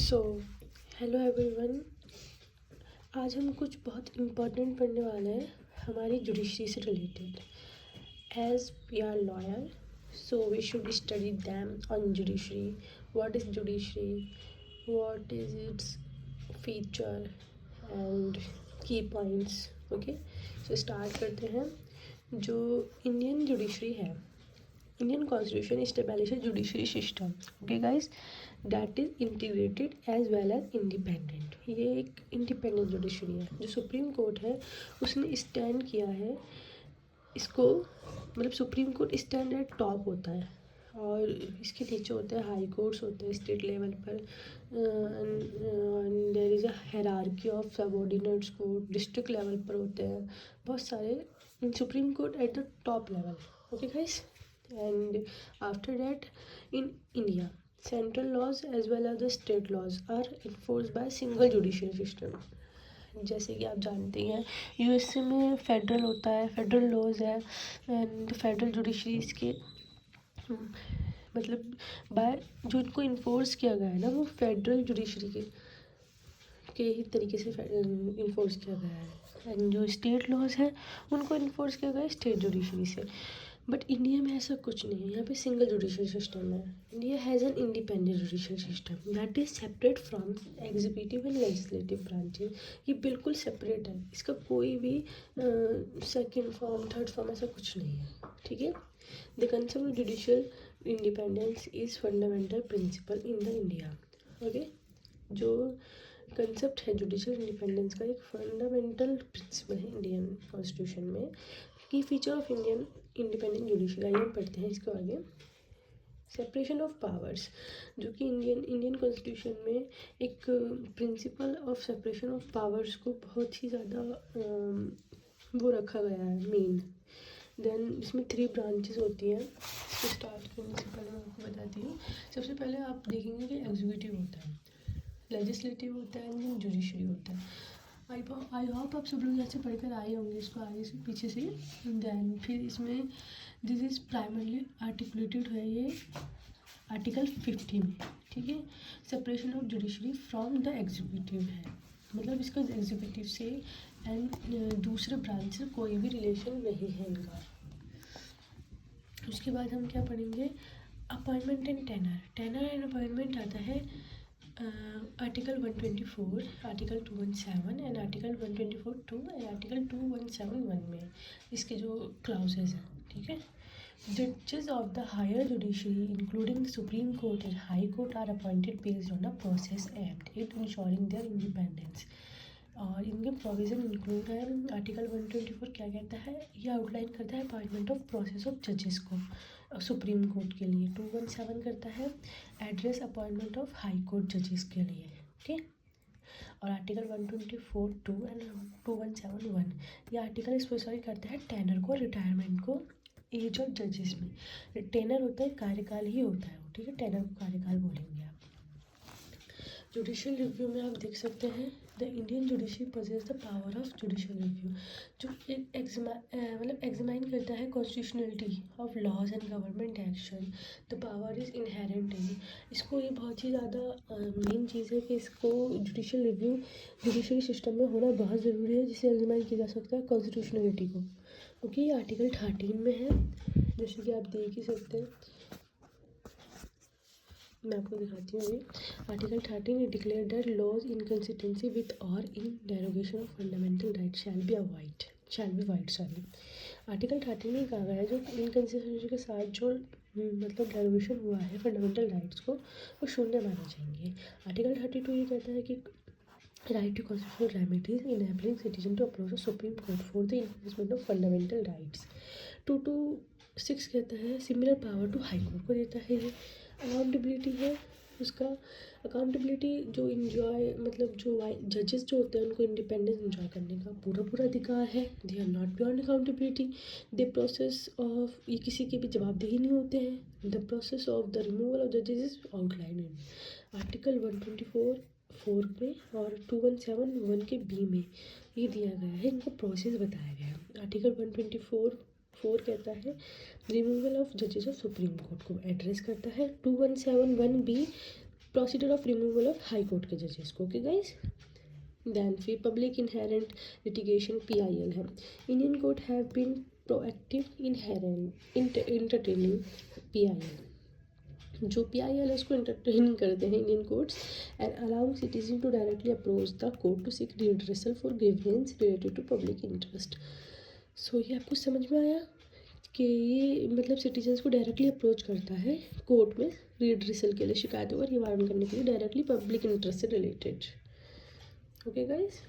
So hello everyone. आज हम कुछ बहुत इम्पोर्टेंट पढ़ने वाले हैं हमारी जुडिशरी से related. As we are lawyer, so we should study them on judiciary. What is judiciary, what is its feature and key points. Okay, so start करते हैं. जो इंडियन जुडिशरी है, Indian Constitution establishes judiciary system. Okay guys, that is integrated as well as independent. ये एक independent judiciary है. जो supreme court है उसने स्टैंड किया है इसको, मतलब supreme court stand at top होता है और इसके नीचे होते हैं हाई कोर्ट्स होते हैं स्टेट लेवल पर. There is a hierarchy of subordinates court district level पर होते हैं बहुत सारे. Supreme court at the top level. Okay guys, and after that in India central laws as well as the state laws are enforced by single judicial system. जैसे कि आप जानते हैं यूएसए में फेडरल होता है, फेडरल लॉज है and federal judiciary इसके मतलब बाय जो इनको इन्फोर्स किया गया है ना वो फेडरल जुडिशरी के ही तरीके से इन्फोर्स किया गया है. एंड जो स्टेट लॉज है उनको इन्फोर्स किया गया है स्टेट जुडिशरी से. बट इंडिया में ऐसा कुछ नहीं है. यहाँ पे सिंगल जुडिशियल सिस्टम है. India has an independent judicial system that is separate from executive and legislative branches. ये बिल्कुल सेपरेट है. इसका कोई भी सेकंड फॉर्म थर्ड फॉर्म ऐसा कुछ नहीं है. ठीक है. The concept of judicial independence is fundamental principle in the India. Okay, जो कंसेप्ट है जुडिशियल इंडिपेंडेंस का एक फंडामेंटल प्रिंसिपल है इंडियन कॉन्स्टिट्यूशन में. की feature of Indian independent judiciary आइए हम पढ़ते हैं इसको आगे. सेपरेशन ऑफ पावर्स, जो कि इंडियन कॉन्स्टिट्यूशन में एक principle of separation of powers को बहुत ही ज़्यादा वो रखा गया है मेन. देन इसमें 3 ब्रांचेस होती हैं. इसको स्टार्ट करने से पहले मैं आपको बताती हूँ. सबसे पहले आप देखेंगे कि एग्जीक्यूटिव होता है, लेजिस्लेटिव होता है एंड जुडिशरी होता है. आई होप आप सब लोग ऐसे पढ़कर आए होंगे इसको आगे से पीछे से. देन फिर इसमें दिस इज़ प्राइमरली आर्टिकुलेटेड है ये आर्टिकल 50 में. ठीक है. Separation of judiciary from the executive है, मतलब इसका एग्जीक्यूटिव से एंड दूसरे ब्रांच से कोई भी रिलेशन नहीं है इनका. उसके बाद हम क्या पढ़ेंगे, appointment and tenure. Tenure and appointment आता है article 124, article 217 and article 124(2) and article 2171 में इसके जो क्लाउजेज हैं. ठीक है. जजेस of the higher judiciary including supreme court and high court are appointed based on the process act it ensuring their independence. और इनके प्रोविज़न इंक्लूड है. आर्टिकल 124 क्या कहता है, ये आउटलाइन करता है अपॉइंटमेंट ऑफ प्रोसेस ऑफ जजेस को सुप्रीम कोर्ट के लिए. 217 करता है address appointment of High court जजेस के लिए. ओके. और आर्टिकल 124(2) एंड 2171 ये आर्टिकल स्पेसिफाई करता है टेनर को, रिटायरमेंट को एज ऑफ जजेस में. टेनर होता है कार्यकाल ही होता है वो. ठीक है. टेनर को कार्यकाल बोलेंगे आप. जुडिशियल रिव्यू में आप देख सकते हैं the Indian judiciary possess the power of judicial review, जो मतलब एग्जामाइन करता है constitutionality of laws and government action. The power is inherent in. इसको ये बहुत ही ज़्यादा मेन चीज़ है कि इसको जुडिशियल रिव्यू जुडिशरी सिस्टम में होना बहुत ज़रूरी है, जिससे एग्जामाइन किया जा सकता है कॉन्स्टिट्यूशनलिटी को. क्योंकि ये आर्टिकल 13 में है, जैसे कि आप देख ही सकते हैं. मैं आपको दिखाती हूँ. ये article 13 declare that laws inconsistency with or in derogation of fundamental right shall be void. Sorry, article 13 में कहा गया है जो इनकंसिस्टेंसी के साथ जो मतलब डेरोगेशन हुआ है फंडामेंटल राइट्स को वो शून्य माना जाएंगे. आर्टिकल 32 ये कहता है कि right to constitutional remedies enabling citizen to approach supreme court for the enforcement of fundamental rights. 226 कहता है similar power to high court को देता है. ये अकाउंटेबिलिटी है उसका. अकाउंटेबिलिटी जो इन्जॉय मतलब जो जजेस जो होते हैं उनको इंडिपेंडेंस इन्जॉय करने का पूरा अधिकार है. They are not beyond accountability. The process of ये किसी के भी जवाबदेही नहीं होते हैं. The process of the removal of जजेस इज आउटलाइन इन आर्टिकल 124(4) में और 2171 के बी में ये दिया गया है. इनको प्रोसेस बताया गया है. आर्टिकल 124(4) कहता है रिमूवल ऑफ जजेस ऑफ सुप्रीम कोर्ट को एड्रेस करता है. 2171 B procedure of removal of High Court के जजेस को। ओके गाइज, देन फिर पब्लिक इनहेरेंट लिटिगेशन PIL है। Indian court have been proactive entertaining PIL। जो PIL है उसको इंटरटेन करते हैं Indian courts and allowing citizen to directly approach the court to seek redressal for grievance related to public interest. So ये आपको समझ में आया कि ये मतलब सिटीजन्स को डायरेक्टली अप्रोच करता है कोर्ट में रिड्रेसल के लिए, शिकायतों का निवारण करने के लिए डायरेक्टली पब्लिक इंटरेस्ट से रिलेटेड। Okay guys.